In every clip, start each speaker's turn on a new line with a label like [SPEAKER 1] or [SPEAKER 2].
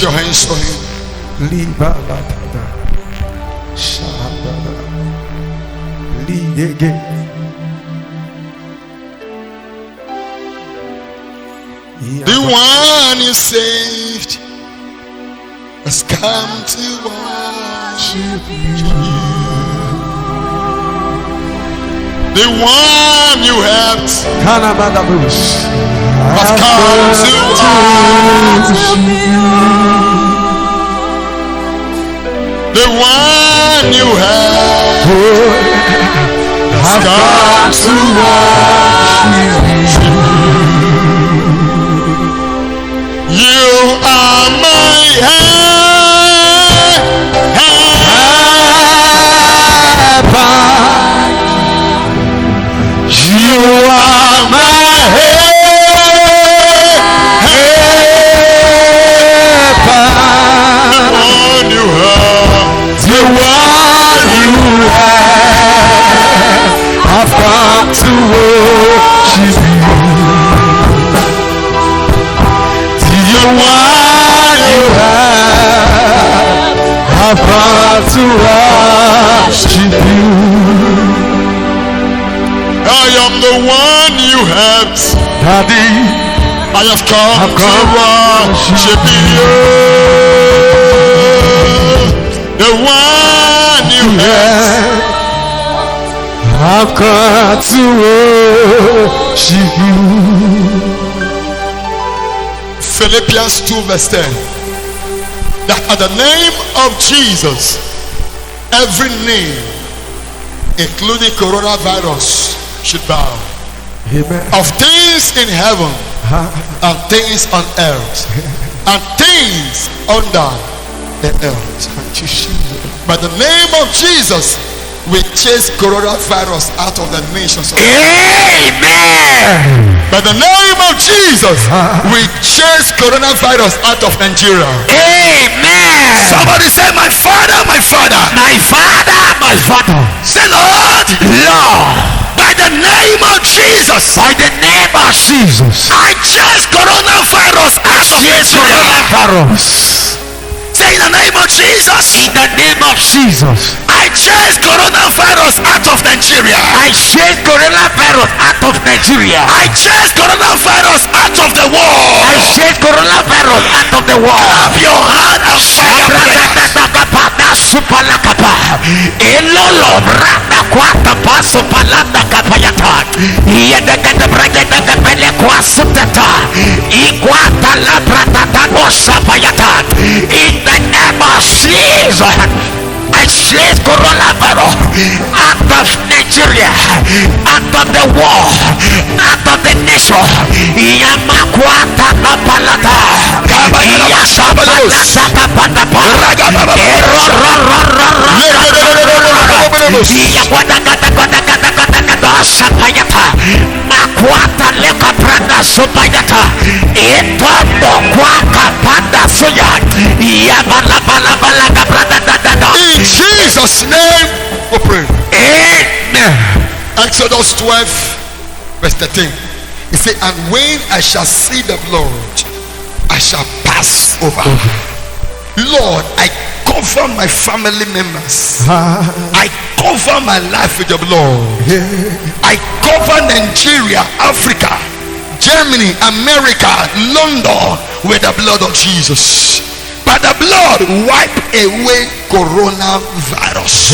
[SPEAKER 1] Raise your hands for him. The one you saved has come to worship you. The one you helped has come to worship you. The one you helped has come to worship you. You are my helper. You are my helper. The one you have, the one you have, I've come to worship you. The one you have, I've come to worship you. I am the one you have, Daddy. I have come to worship you. The one you have, I've come to worship you. Philippians 2 verse 10. That at the name of Jesus, every name, including coronavirus, should bow. Amen. Of things in heaven and things on earth and things under the earth. By the name of Jesus, we chase coronavirus out of the nations. Amen. By the name of Jesus, we chase coronavirus out of Nigeria. Amen. Somebody say, my Father, my Father. My Father, my Father. Say, Lord, Lord. By the name of Jesus. By the name of Jesus. I chase coronavirus out of Nigeria. Say, in the name of Jesus. In the name of Jesus. I chase coronavirus out of Nigeria. I chase coronavirus out of Nigeria. I chase coronavirus out of the world. I chase coronavirus out of the world. Clap your hand and fire. In the name of Jesus, I chase coronavirus out of Nigeria, out of the world, out of the nation. Yamakwata Napalata. Makwata leka pranda sobayata. Etomo kwaka panda soya. Yabala bala bala kapranda da. In Jesus' name we pray. Amen. Exodus 12 verse 13. He said, and when I shall see the Lord, I shall pass over. Lord, I cover my family members. I cover my life with your blood. I cover Nigeria, Africa, Germany, America, London with the blood of Jesus. By the blood, wipe away coronavirus.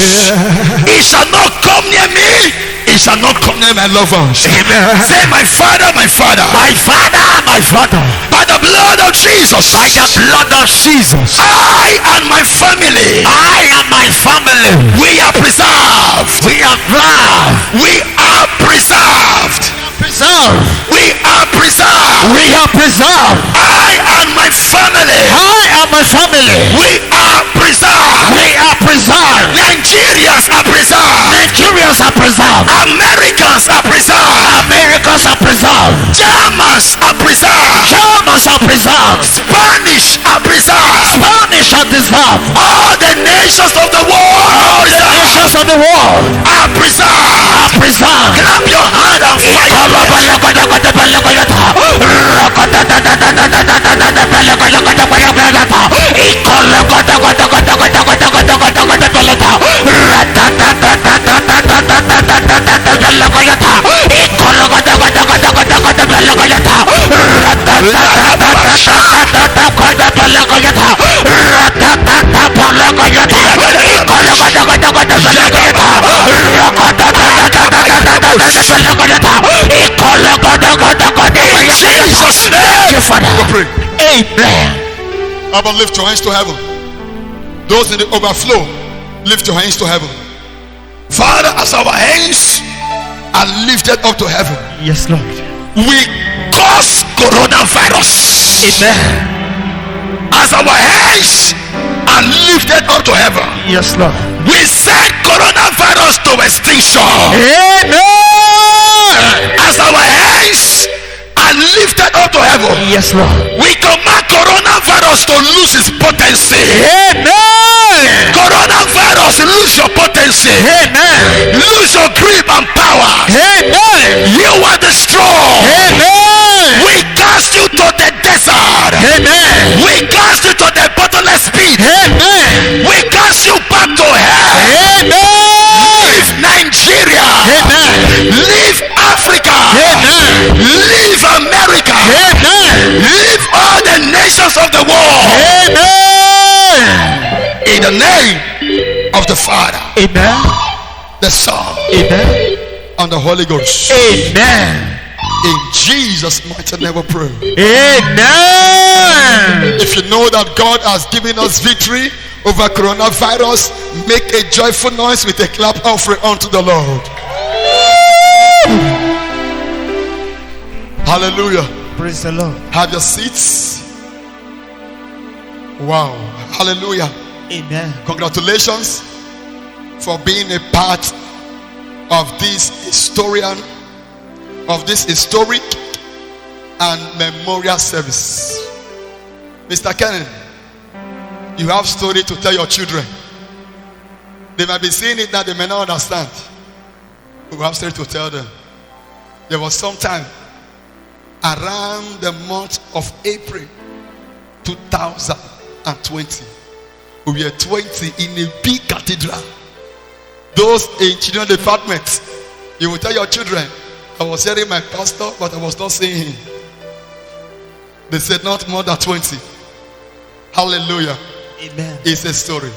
[SPEAKER 1] It shall not come near me. It shall not come near my loved ones. Amen. Say, my Father, my Father. My Father, my Father. By the blood of Jesus. By the blood of Jesus. I and my family. I and my family. We are preserved. We are preserved. We are preserved. Preserved. We are preserved. We are preserved. I and my family. I and my family. We are preserved. We are preserved. Nigerians are preserved. Nigerians are preserved. Americans are preserved. Americans are preserved. Germans are preserved. Germans are preserved. Spanish are preserved. Spanish are preserved. All the nations of the world. All the nations of the world are preserved. Are preserved. Clap your hand and fire. Jesus' name.
[SPEAKER 2] Pray.
[SPEAKER 1] Amen.
[SPEAKER 2] Abba, lift your hands to heaven. Those in the overflow, lift your hands to heaven. Father, as our hands are lifted up to heaven,
[SPEAKER 1] Yes, Lord.
[SPEAKER 2] we cause coronavirus.
[SPEAKER 1] Amen.
[SPEAKER 2] As our hands are lifted up to heaven,
[SPEAKER 1] Yes, Lord.
[SPEAKER 2] we send coronavirus to extinction.
[SPEAKER 1] Amen.
[SPEAKER 2] As our hands are lifted up to heaven,
[SPEAKER 1] Yes, Lord.
[SPEAKER 2] we command coronavirus to lose its potency.
[SPEAKER 1] Amen.
[SPEAKER 2] Coronavirus, lose your potency.
[SPEAKER 1] Amen.
[SPEAKER 2] Lose your grip and power.
[SPEAKER 1] Amen.
[SPEAKER 2] You are destroyed.
[SPEAKER 1] Amen.
[SPEAKER 2] We cast you to the desert.
[SPEAKER 1] Amen.
[SPEAKER 2] We cast you to the bottomless pit.
[SPEAKER 1] Amen.
[SPEAKER 2] We cast you back to hell.
[SPEAKER 1] Amen.
[SPEAKER 2] Leave Nigeria.
[SPEAKER 1] Amen.
[SPEAKER 2] Leave Africa.
[SPEAKER 1] Amen.
[SPEAKER 2] Leave America.
[SPEAKER 1] Amen.
[SPEAKER 2] Leave all the nations of the world.
[SPEAKER 1] Amen.
[SPEAKER 2] In the name of the Father,
[SPEAKER 1] Amen.
[SPEAKER 2] the Son,
[SPEAKER 1] Amen.
[SPEAKER 2] and the Holy Ghost.
[SPEAKER 1] Amen.
[SPEAKER 2] In Jesus' mighty name we pray.
[SPEAKER 1] Amen.
[SPEAKER 2] If you know that God has given us victory over coronavirus, make a joyful noise with a clap offering unto the Lord. Hallelujah.
[SPEAKER 1] Praise the Lord.
[SPEAKER 2] Have your seats. Wow. Hallelujah.
[SPEAKER 1] Amen.
[SPEAKER 2] Congratulations for being a part of this historic and memorial service. Mr. Kenan, you have story to tell your children. They might be seeing it now, they may not understand. We have story to tell them. There was some time around the month of April 2020. We were 20 in a big cathedral. Those in children department, you will tell your children, I was hearing my pastor, but I was not seeing him. They said not more than 20. Hallelujah.
[SPEAKER 1] Amen.
[SPEAKER 2] It's a story.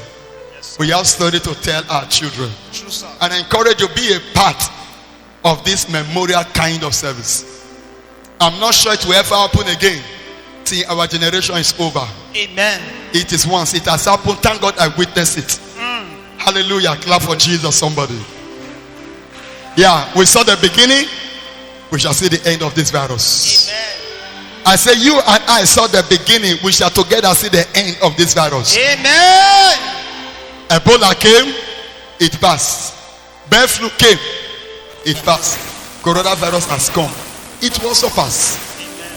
[SPEAKER 1] Yes.
[SPEAKER 2] We have story to tell our children.
[SPEAKER 1] True, sir.
[SPEAKER 2] And I encourage you to be a part of this memorial kind of service. I'm not sure it will ever happen again till our generation is over.
[SPEAKER 1] Amen.
[SPEAKER 2] It is once. It has happened. Thank God I witnessed it. Hallelujah. Clap for Jesus, somebody. Yeah, we saw the beginning. We shall see the end of this virus.
[SPEAKER 1] Amen.
[SPEAKER 2] I say you and I saw the beginning. We shall together see the end of this virus.
[SPEAKER 1] Amen.
[SPEAKER 2] Ebola came, it passed. Bird flu came, it passed. Coronavirus has come, it will also pass.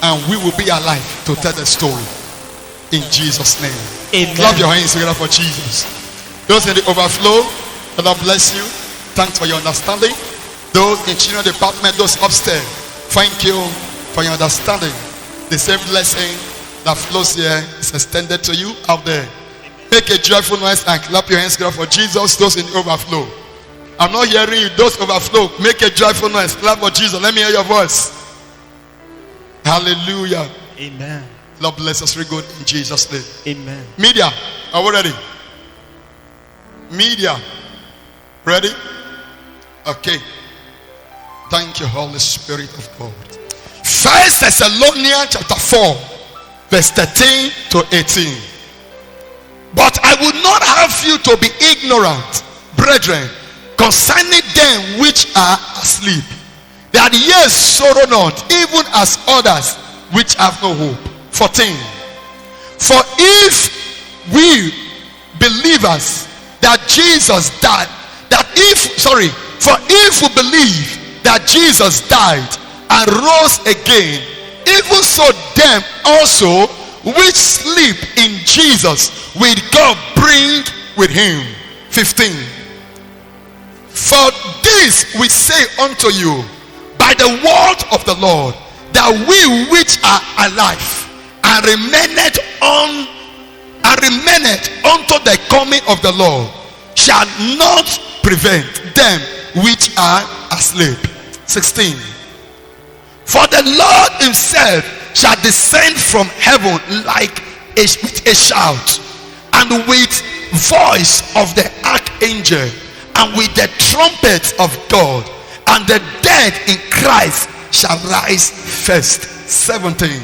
[SPEAKER 2] And we will be alive to tell the story. In Jesus' name.
[SPEAKER 1] Amen.
[SPEAKER 2] Clap your hands together for Jesus. Those in the overflow, God bless you. Thanks for your understanding. Those in children department, those upstairs, thank you for your understanding. The same blessing that flows here is extended to you out there. Make a joyful noise and clap your hands together for Jesus. Those in the overflow, I'm not hearing you. Those overflow, make a joyful noise. Clap for Jesus. Let me hear your voice. Hallelujah.
[SPEAKER 1] Amen.
[SPEAKER 2] Lord bless us very good in Jesus' name.
[SPEAKER 1] Amen.
[SPEAKER 2] Media, are we ready? Media, ready? Okay. Thank you, Holy Spirit of God. 1 Thessalonians chapter 4, verse 13 to 18. But I would not have you to be ignorant, brethren, concerning them which are asleep, that ye sorrow not, even as others which have no hope. 14. For if we believers that Jesus died, for if we believe that Jesus died and rose again, even so them also which sleep in Jesus will God bring with him. 15. For this we say unto you by the word of the Lord, that we which are alive and remaineth unto the coming of the Lord shall not prevent them which are asleep. 16. For the Lord himself shall descend from heaven with a shout, and with voice of the archangel, and with the trumpet of God, and the dead in Christ shall rise first. 17.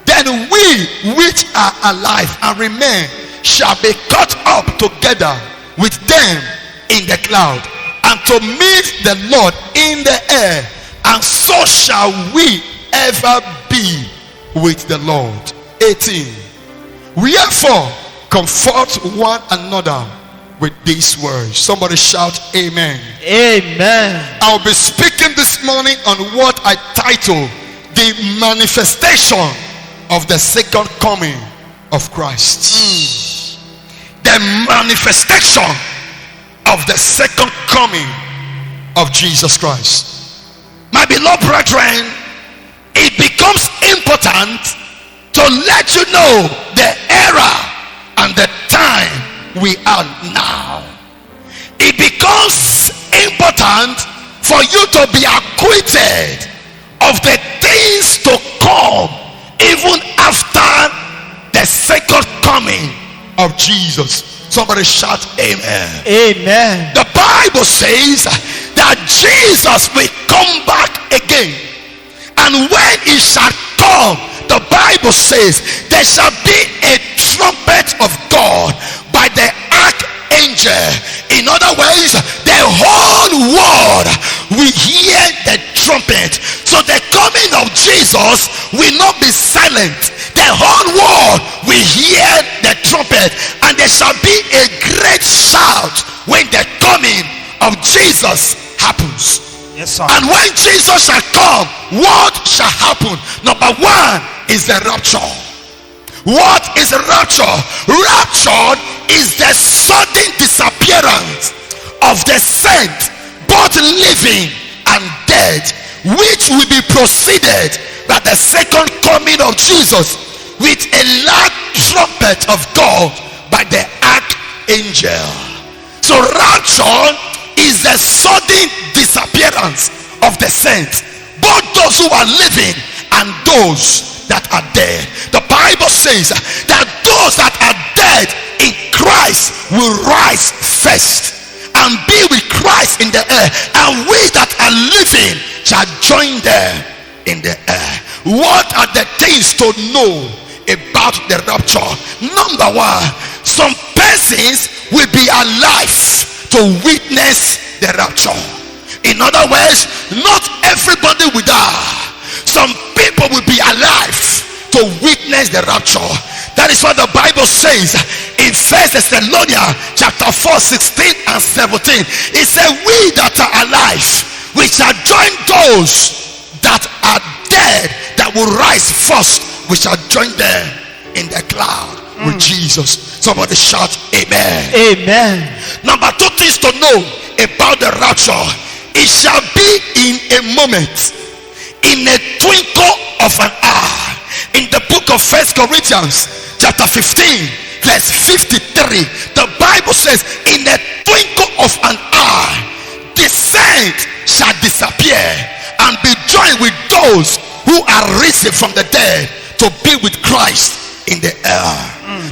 [SPEAKER 2] Then we which are alive and remain shall be caught up together with them in the cloud, and to meet the Lord in the air, and so shall we ever be with the Lord. 18. Wherefore comfort one another with these words. Somebody shout amen.
[SPEAKER 3] Amen.
[SPEAKER 2] I'll be speaking this morning on what I title the manifestation of the second coming of Christ. The manifestation of the second coming of Jesus Christ. My beloved brethren, it becomes important to let you know the era and the time we are now. It becomes important for you to be acquainted of the things to come even after the second coming of Jesus. Somebody shout amen.
[SPEAKER 3] Amen.
[SPEAKER 2] The Bible says that Jesus will come back again, and when he shall come, the Bible says there shall be a trumpet of God by the archangel. In other words, the whole world will hear the trumpet. So the coming of Jesus will not be silent. The whole world will hear the trumpet, and there shall be a great shout when the coming of Jesus happens.
[SPEAKER 3] Yes, sir.
[SPEAKER 2] And when Jesus shall come, what shall happen? Number one is the rapture. What is rapture? Rapture is the sudden disappearance of the saint, both living and dead, which will be preceded by the second coming of Jesus with a loud trumpet of God by the archangel. So rapture is the sudden disappearance of the saints, both those who are living and those that are dead. The Bible says that those that are dead in Christ will rise first and be with Christ in the air, and we that are living shall join them in the air. What are the things to know about the rapture? Number one, some persons will be alive to witness the rapture. In other words, not everybody will die. Some people will be alive to witness the rapture. That is what the Bible says in 1 Thessalonians chapter 4, 16 and 17. It said, we that are alive, we shall join those that are dead, that will rise first. We shall join them in the cloud with Jesus. Somebody shout amen.
[SPEAKER 3] Amen.
[SPEAKER 2] Number two things to know about the rapture: it shall be in a moment, in a twinkle of an eye. In the book of 1 Corinthians chapter 15 verse 53, the Bible says, in a twinkle of an eye the saint shall disappear and be joined with those who are risen from the dead to be with Christ in the air.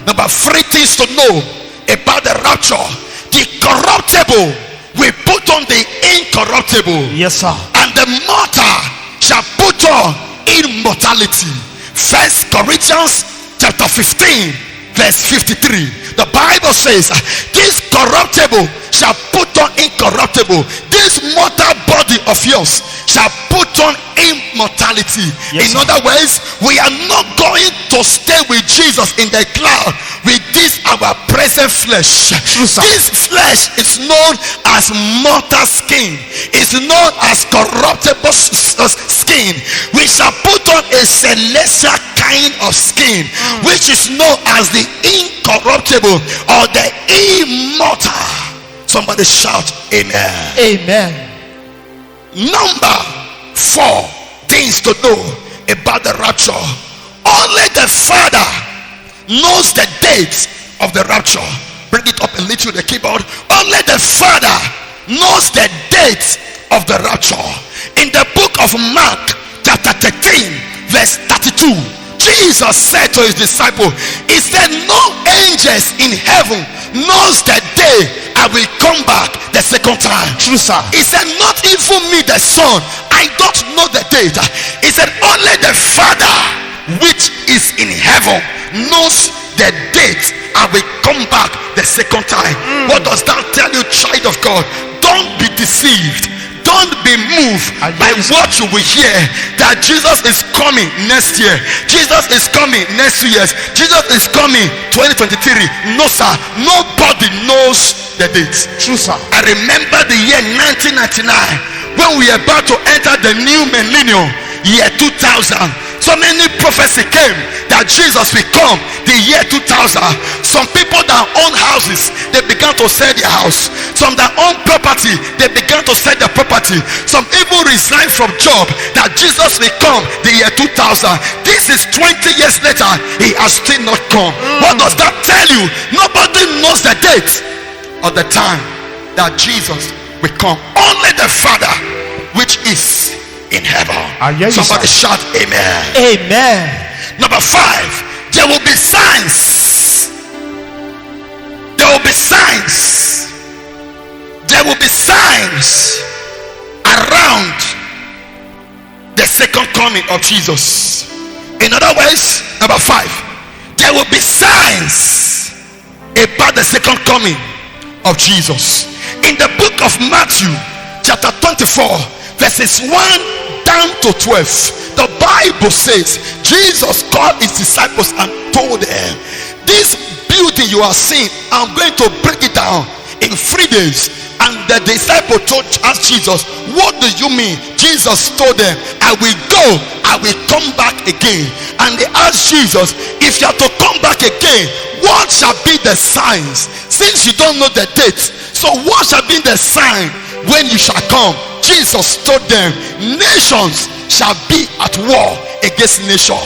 [SPEAKER 2] Number three things to know about the rapture: the corruptible will put on the incorruptible.
[SPEAKER 3] Yes, sir.
[SPEAKER 2] And the mortal shall put on immortality. 1 Corinthians chapter 15 verse 53, the Bible says, this corruptible shall put on incorruptible, this mortal body of yours shall put on immortality.
[SPEAKER 3] Yes,
[SPEAKER 2] in other words, we are not going to stay with Jesus in the cloud with this our present flesh.
[SPEAKER 3] True, sir.
[SPEAKER 2] This flesh is known as mortal skin, it's known as corruptible skin. We shall put on a celestial kind of skin, which is known as the incorruptible or the immortal. Somebody shout amen.
[SPEAKER 3] Amen.
[SPEAKER 2] Number 4, things to know about the rapture. Only the Father knows the date of the rapture. Bring it up a little, the keyboard. Only the Father knows the date of the rapture. In the book of Mark chapter 13 verse 32, Jesus said to his disciple, he said, no angels in heaven knows the day I will come back the second time.
[SPEAKER 3] True, sir.
[SPEAKER 2] He said, not even me the Son, I don't know the date. He said, only the Father which is in heaven knows the date I will come back the second time. What does that tell you, child of God? Don't be deceived. Don't be moved by what you will hear, that Jesus is coming next year, Jesus is coming next 2 years, Jesus is coming 2023. No, sir. Nobody knows the date.
[SPEAKER 3] True, sir.
[SPEAKER 2] I remember the year 1999 when we were about to enter the new millennium, year 2000. So many prophecy came that Jesus will come the year 2000. Some people that own houses, they began to sell their house. Some that own property, they began to sell their property. Some even resigned from job, that Jesus will come the year 2000. This is 20 years later, he has still not come. What does that tell you? Nobody knows the date or the time that Jesus will come. Only the Father which is in heaven. Somebody shout amen.
[SPEAKER 3] Amen.
[SPEAKER 2] Number 5, there will be signs. There will be signs. There will be signs around the second coming of Jesus. In other words, number 5, there will be signs about the second coming of Jesus. In the book of Matthew chapter 24 verses 1 down to 12, the Bible says Jesus called his disciples and told them, this building you are seeing, I'm going to break it down in 3 days. And the disciple asked Jesus, what do you mean? Jesus told them, I will go, I will come back again. And they asked Jesus, if you are to come back again, what shall be the signs? Since you don't know the date, so what shall be the sign when you shall come? Jesus told them, nations shall be at war against nation.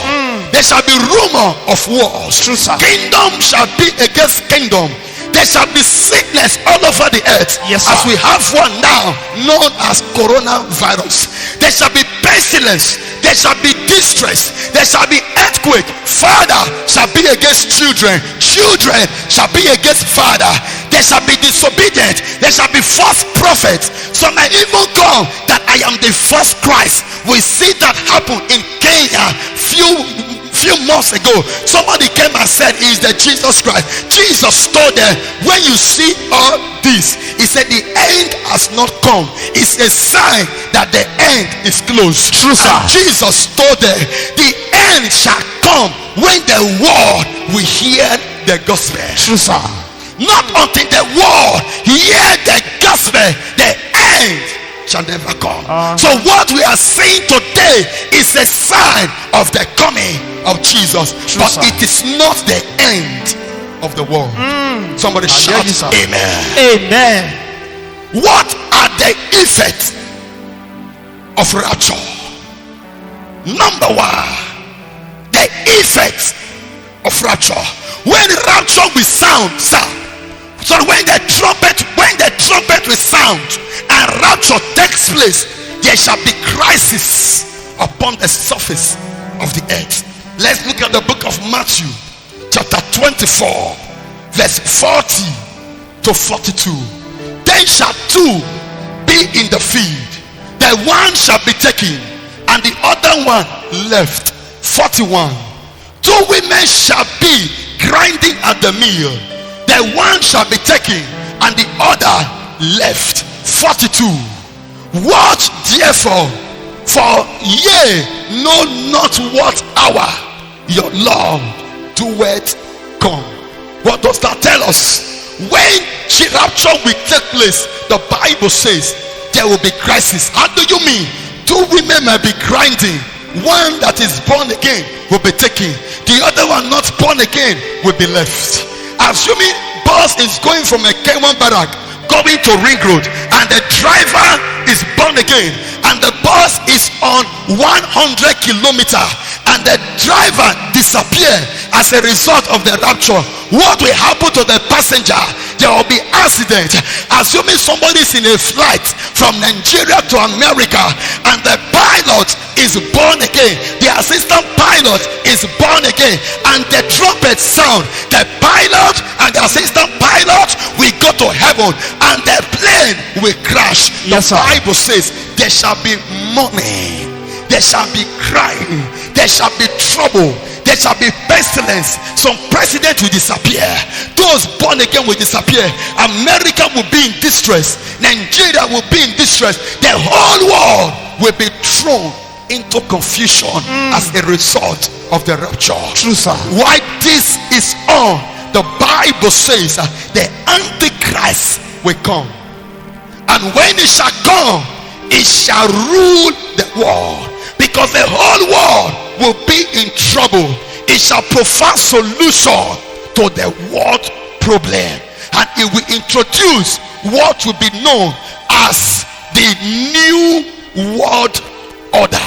[SPEAKER 2] There shall be rumor of wars.
[SPEAKER 3] True, sir.
[SPEAKER 2] Kingdom shall be against kingdom. There shall be sickness all over the earth.
[SPEAKER 3] Yes,
[SPEAKER 2] as
[SPEAKER 3] sir.
[SPEAKER 2] we have one now known as coronavirus. There shall be pestilence. There shall be distress. There shall be earthquake. Father shall be against children. Children shall be against father. There shall be disobedient. There shall be false prophets. Some may even come that I am the first Christ. We see that happen in Kenya few months ago. Somebody came and said he is the Jesus Christ. Jesus told them, when you see all this, he said the end has not come. It's a sign that the end is closed.
[SPEAKER 3] True, sir.
[SPEAKER 2] And Jesus told them, the end shall come when the world will hear the gospel.
[SPEAKER 3] True, sir.
[SPEAKER 2] Not until the world hear the gospel, the end shall never come. So what we are seeing today is a sign of the coming of Jesus.
[SPEAKER 3] True,
[SPEAKER 2] but
[SPEAKER 3] sir.
[SPEAKER 2] it is not the end of the world. Somebody shout
[SPEAKER 3] you, sir.
[SPEAKER 2] amen.
[SPEAKER 3] Amen.
[SPEAKER 2] What are the effects of rapture? Number 1, the effects of rapture. When rapture will sound, sir. So when the trumpet will sound and rapture takes place, there shall be crisis upon the surface of the earth. Let's look at the book of Matthew chapter 24 verse 40 to 42. Then shall 2 be in the field, the one shall be taken and the other one left. 41. 2 women shall be grinding at the mill, the one shall be taken and the other left. 42. Watch therefore, for ye know not what hour your Lord doeth come. What does that tell us? When rapture will take place, the Bible says there will be crisis. How do you mean? 2 women may be grinding. One that is born again will be taken, the other one not born again will be left. Assuming boss is going from a K1 barrack, going to Ring Road, and the driver is born again, and the bus is on 100 kilometer, and the driver disappear as a result of the rapture, what will happen to the passenger? There will be accident. Assuming somebody is in a flight from Nigeria to America, and the pilot is born again, the assistant pilot is born again, and the trumpet sound, the pilot and the assistant pilot will go to heaven, and the plane will crash.
[SPEAKER 3] Yes,
[SPEAKER 2] the
[SPEAKER 3] sir.
[SPEAKER 2] Bible says there shall be mourning, there shall be crying, there shall be trouble, there shall be pestilence. Some president will disappear, those born again will disappear, America will be in distress, Nigeria will be in distress, the whole world will be thrown into confusion as a result of the rapture.
[SPEAKER 3] True, sir.
[SPEAKER 2] Why this is on, the Bible says the Antichrist will come, and when it shall come, it shall rule the world, because the whole world will be in trouble. It shall provide solution to the world problem, and it will introduce what will be known as the new world order.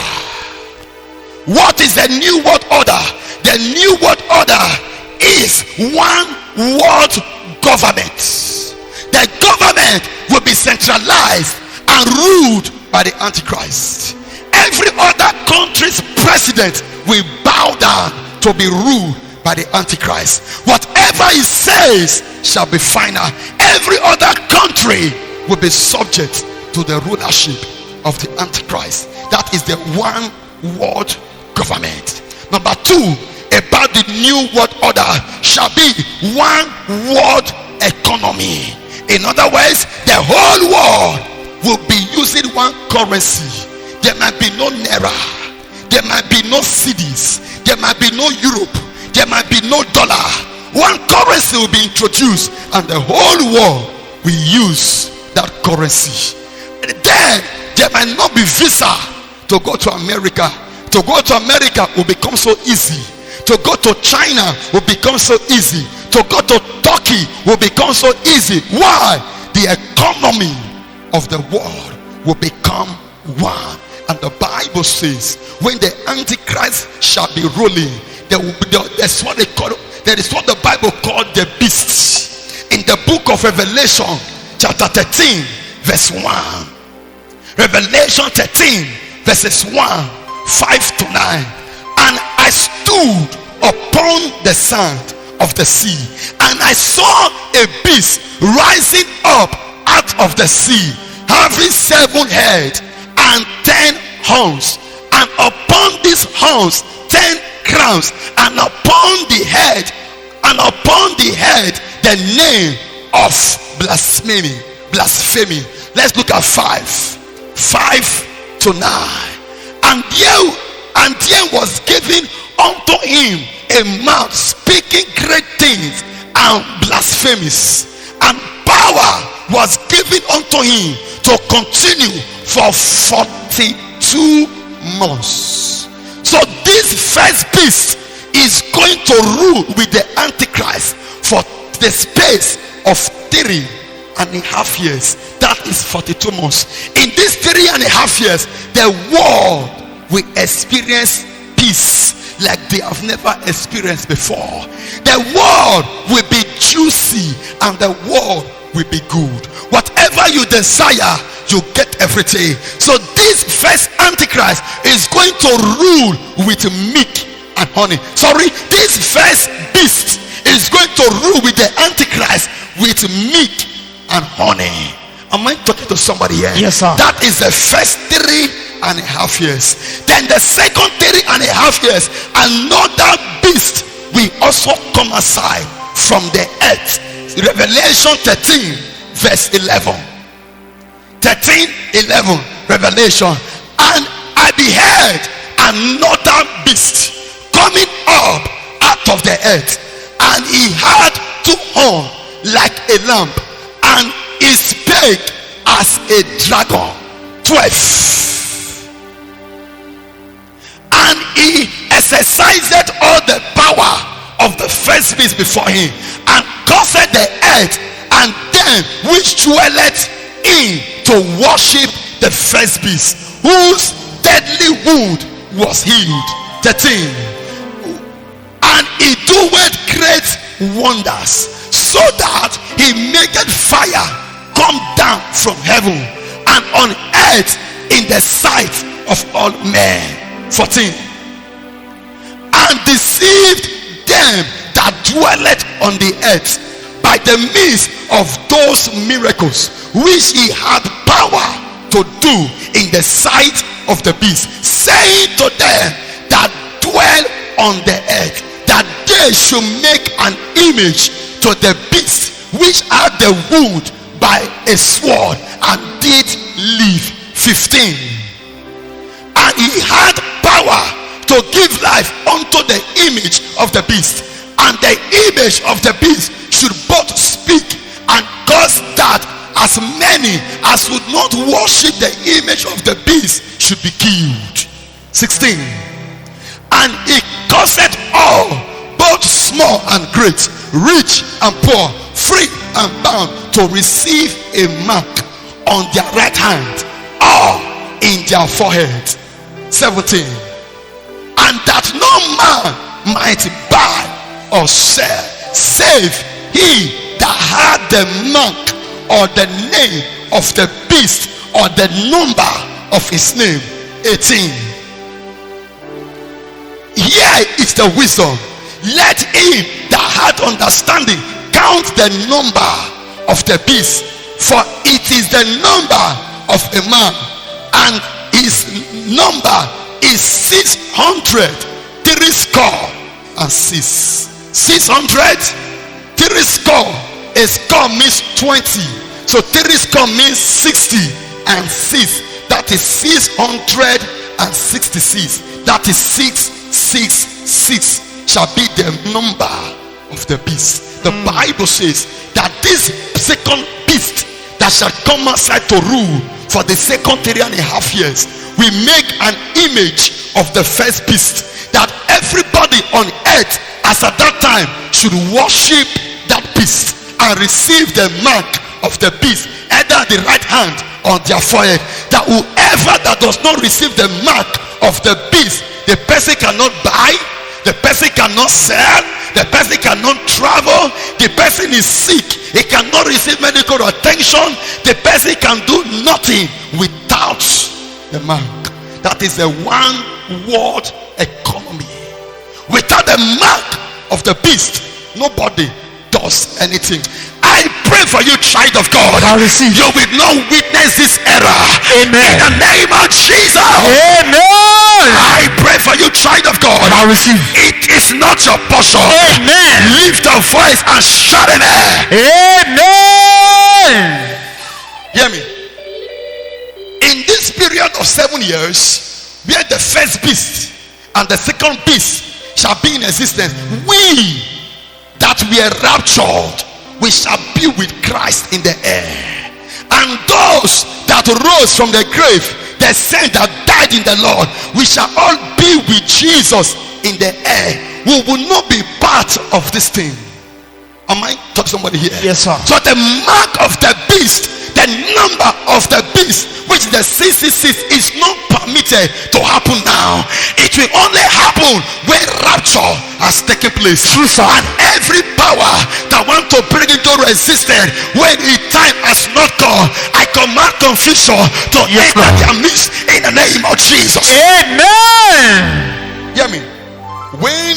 [SPEAKER 2] What is the new world order? The new world order is one world government. The government will be centralized and ruled by the Antichrist. Every other country's president will bow down to be ruled by the Antichrist. Whatever he says shall be final. Every other country will be subject to the rulership of the Antichrist. That is the one world government. Number two, about the new world order shall be one world economy. In other words, the whole world will be using one currency. There might be no naira, there might be no cedis, there might be no Europe, there might be no dollar. One currency will be introduced, and the whole world will use that currency. And then there might not be visa to go to America. To go to America will become so easy. To go to China will become so easy. To go to Turkey will become so easy. Why? The economy of the world will become one. And the Bible says, when the Antichrist shall be ruling, there is what the Bible called the beast. In the book of Revelation, chapter 13, verse 1. Revelation 13, verses 1, 5 to 9. And I stood upon the sand of the sea, and I saw a beast rising up out of the sea, having 7 heads and 10 horns, and upon these horns 10 crowns, and upon the head the name of blasphemy. Let's look at 5 to 9. And there was given unto him a mouth speaking great things and blasphemies, and power was given unto him to continue for 42 months. So this first beast is going to rule with the Antichrist for the space of 3.5 years. That is 42 months. In these 3.5 years, the world will experience peace like they have never experienced before. The world will be juicy, and the world will be good. Whatever you desire, you get everything. So this first Antichrist is going to rule with milk and honey. This first beast is going to rule with the Antichrist with milk and honey. Am I talking to somebody here?
[SPEAKER 3] Yes, sir.
[SPEAKER 2] That is the first 3.5 years. Then the second 3.5 years, another beast will also come aside from the earth. Revelation 13 verse 11. 13:11, Revelation. And I beheld another beast coming up out of the earth, and he had 2 horns like a lamb, and he spake as a dragon. 12. And he exercised all the power of the first beast before him, and caused the earth and them them which dwelleth in to worship the first beast, whose deadly wound was healed. 13. And he doeth great wonders, so that he maketh fire come down from heaven and on earth in the sight of all men. 14. And deceived them that dwelleth on the earth by the means of those miracles which he had power to do in the sight of the beast, saying to them that dwell on the earth, that they should make an image to the beast which had the wound by a sword and did live. 15. And he had power to give life unto the image of the beast, and the image of the beast should both speak and cause that as many as would not worship the image of the beast should be killed. 16. And he caused all, both small and great, rich and poor, free and bound, to receive a mark on their right hand or in their forehead. 17. And that no man might buy or sell, save he that had the mark or the name of the beast or the number of his name. 18. Here is the wisdom. Let him that had understanding count the number of the beast, for it is the number of a man, and his number is 600 and 6. 600 score. A score means 20. So 3 score means 60 and 6. That is 666. That is 666 shall be the number of the beast. The Bible says that this second beast that shall come outside to rule for the second 3.5 years will make an image of the first beast, that everybody on earth as at that time should worship that beast and receive the mark of the beast, either at the right hand or their forehead. That whoever that does not receive the mark of the beast, the person cannot buy, the person cannot sell, the person cannot travel, the person is sick, he cannot receive medical attention, the person can do nothing without the mark. That is a one world economy. Without the mark of the beast, nobody does anything. I pray for you, child of God.
[SPEAKER 3] I receive.
[SPEAKER 2] You will not witness this error.
[SPEAKER 3] Amen.
[SPEAKER 2] In the name of Jesus.
[SPEAKER 3] Amen.
[SPEAKER 2] I pray for you, child of God.
[SPEAKER 3] I receive.
[SPEAKER 2] It is not your portion.
[SPEAKER 3] Amen.
[SPEAKER 2] Lift your voice and shout amen.
[SPEAKER 3] Amen.
[SPEAKER 2] Hear me. In this period of 7 years, where the first beast and the second beast shall be in existence, we that were raptured, we shall be with Christ in the air. And those that rose from the grave, the saints that died in the Lord, we shall all be with Jesus in the air. We will not be part of this thing. Am I talking to somebody here?
[SPEAKER 3] Yes, sir.
[SPEAKER 2] So the mark of the beast, the number of the beast, which is the 666, is not permitted to happen now. It will only happen when rapture has taken place.
[SPEAKER 3] True, sir.
[SPEAKER 2] And every power that want to bring it into existence when the time has not gone, I command confusion to
[SPEAKER 3] Yes,
[SPEAKER 2] enter
[SPEAKER 3] Lord.
[SPEAKER 2] their midst in the name of Jesus.
[SPEAKER 3] Amen.
[SPEAKER 2] Hear me. When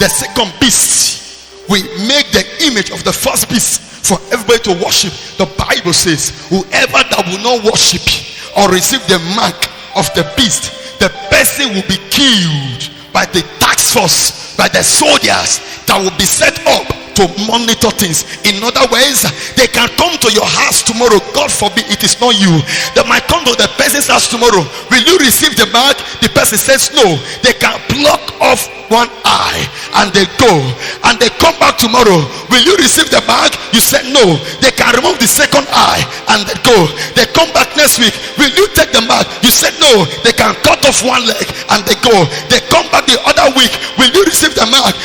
[SPEAKER 2] the second beast will make the image of the first beast for everybody to worship, the Bible says whoever that will not worship or receive the mark of the beast, the person will be killed by the task force, by the soldiers that will be set up to monitor things. In other words, they can come to your house tomorrow. God forbid it is not you. They might come to the person's house tomorrow. Will you receive the mark? The person says no. They can block off one eye and they go, and they come back tomorrow. Will you receive the mark? You said no. They can remove the second eye and they go. They come back next week. Will you take the mark? You said no. They can cut off one leg and they go. They come back the other week. Will you receive the mark?